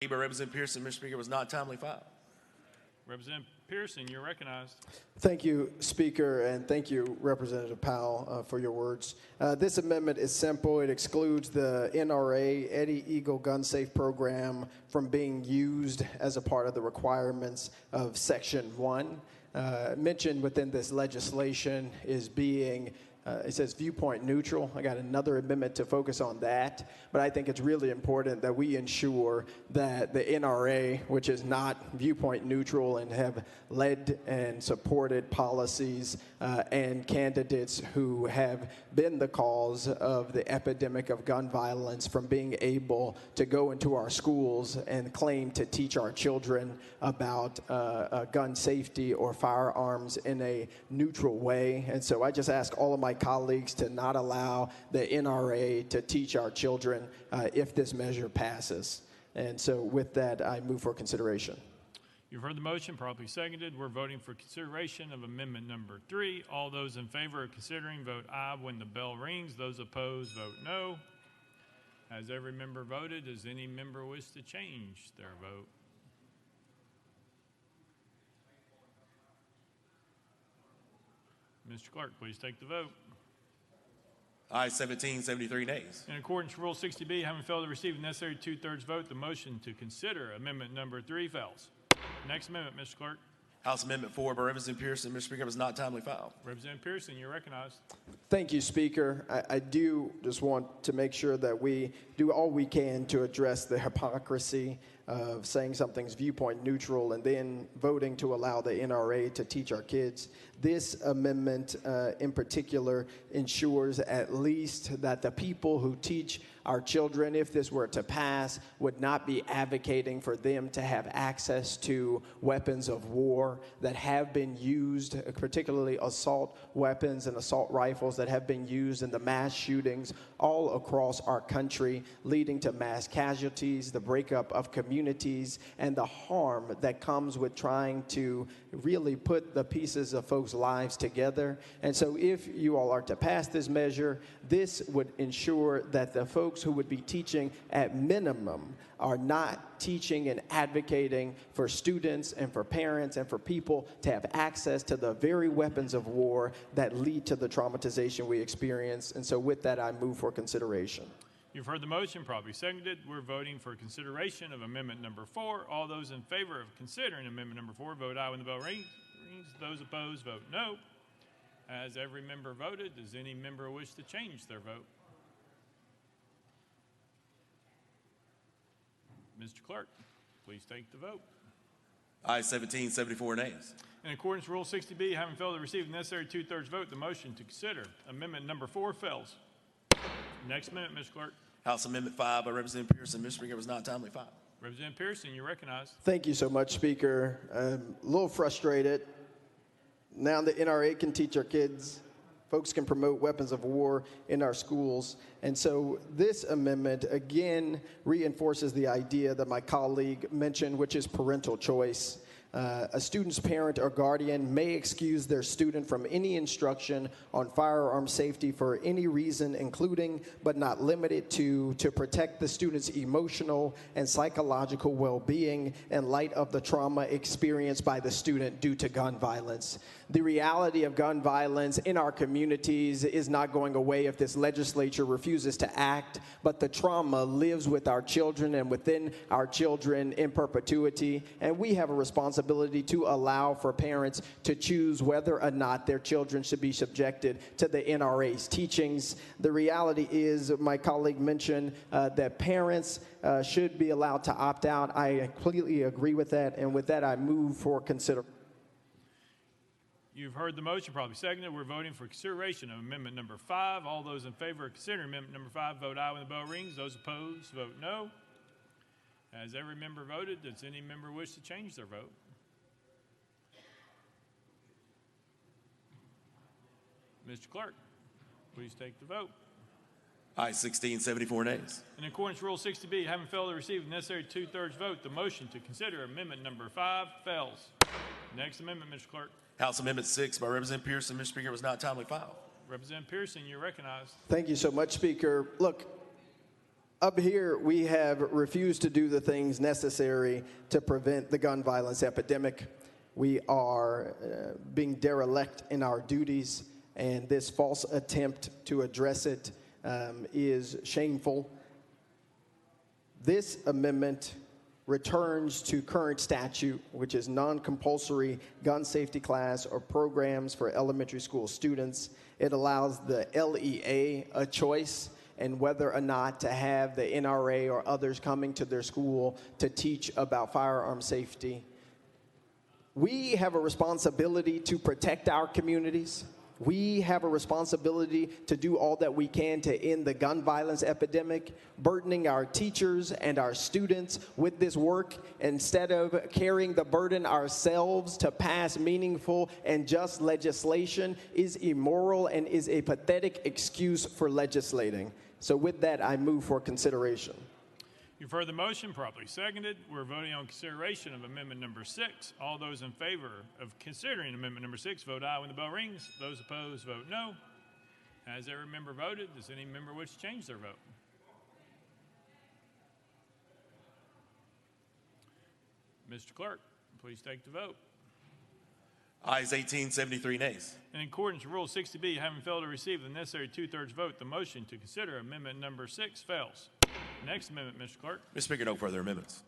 by Representative Pearson, Mr. Speaker, was not timely filed. Representative Pearson, you're recognized. Thank you, Speaker, and thank you, Representative Powell, for your words. This amendment is simple. It excludes the NRA Eddie Eagle gun safe program from being used as a part of the requirements of Section 1. Mentioned within this legislation is being it says viewpoint neutral. I got another amendment to focus on that, but I think it's really important that we ensure that the NRA, which is not viewpoint neutral and have led and supported policies and candidates who have been the cause of the epidemic of gun violence, from being able to go into our schools and claim to teach our children about gun safety or firearms in a neutral way. And so I just ask all of my colleagues to not allow the NRA to teach our children if this measure passes. And so with that, I move for consideration. You've heard the motion, properly seconded. We're voting for consideration of amendment number 3. All those in favor of considering, vote aye when the bell rings. Those opposed, vote no. Has every member voted? Does any member wish to change their vote? Mr. Clerk, please take the vote. Aye, 17, 73 nays. In accordance with Rule 60B, having failed to receive the necessary 2/3 vote, the motion to consider amendment number 3 fails. Next amendment, Mr. Clerk. House Amendment 4 by Representative Pearson, Mr. Speaker, was not timely filed. Representative Pearson, you're recognized. Thank you, Speaker. I do just want to make sure that we do all we can to address the hypocrisy of saying something's viewpoint neutral and then voting to allow the NRA to teach our kids. This amendment in particular ensures at least that the people who teach our children, if this were to pass, would not be advocating for them to have access to weapons of war that have been used, particularly assault weapons and assault rifles that have been used in the mass shootings all across our country, leading to mass casualties, the breakup of communities, and the harm that comes with trying to really put the pieces of folks' lives together. And so if you all are to pass this measure, this would ensure that the folks who would be teaching at minimum are not teaching and advocating for students and for parents and for people to have access to the very weapons of war that lead to the traumatization we experience. And so with that, I move for consideration. You've heard the motion, probably seconded. We're voting for consideration of amendment number 4. All those in favor of considering amendment number 4, vote aye when the bell rings. Those opposed, vote no. Has every member voted? Does any member wish to change their vote? Mr. Clerk, please take the vote. Aye, 17, 74 nays. In accordance with Rule 60B, having failed to receive the necessary 2/3 vote, the motion to consider amendment number 4 fails. Next amendment, Mr. Clerk. House Amendment 5 by Representative Pearson, Mr. Speaker, was not timely filed. Representative Pearson, you're recognized. Thank you so much, Speaker. I'm a little frustrated. Now the NRA can teach our kids. Folks can promote weapons of war in our schools. And so this amendment, again, reinforces the idea that my colleague mentioned, which is parental choice. A student's parent or guardian may excuse their student from any instruction on firearm safety for any reason, including but not limited to protect the student's emotional and psychological well-being in light of the trauma experienced by the student due to gun violence. The reality of gun violence in our communities is not going away if this legislature refuses to act, but the trauma lives with our children and within our children in perpetuity, and we have a responsibility to allow for parents to choose whether or not their children should be subjected to the NRA's teachings. The reality is, my colleague mentioned that parents should be allowed to opt out. I completely agree with that, and with that, I move for consideration. You've heard the motion, probably seconded. We're voting for consideration of amendment number 5. All those in favor of considering amendment number 5, vote aye when the bell rings. Those opposed, vote no. Has every member voted? Does any member wish to change their vote? Mr. Clerk, please take the vote. Aye, 16, 74 nays. In accordance with Rule 60B, having failed to receive the necessary 2/3 vote, the motion to consider amendment number 5 fails. Next amendment, Mr. Clerk. House Amendment 6 by Representative Pearson, Mr. Speaker, was not timely filed. Representative Pearson, you're recognized. Thank you so much, Speaker. Look, up here, we have refused to do the things necessary to prevent the gun violence epidemic. We are being derelict in our duties, and this false attempt to address it is shameful. This amendment returns to current statute, which is non-compulsory gun safety class or programs for elementary school students. It allows the LEA a choice in whether or not to have the NRA or others coming to their school to teach about firearm safety. We have a responsibility to protect our communities. We have a responsibility to do all that we can to end the gun violence epidemic, burdening our teachers and our students with this work instead of carrying the burden ourselves to pass meaningful and just legislation is immoral and is a pathetic excuse for legislating. So with that, I move for consideration. You've heard the motion, properly seconded. We're voting on consideration of amendment number 6. All those in favor of considering amendment number 6, vote aye when the bell rings. Those opposed, vote no. Has every member voted? Does any member wish to change their vote? Mr. Clerk, please take the vote. Ayes 18, 73 nays. In accordance with Rule 60B, having failed to receive the necessary 2/3 vote, the motion to consider amendment number 6 fails. Next amendment, Mr. Clerk. Mr. Speaker, no further amendments.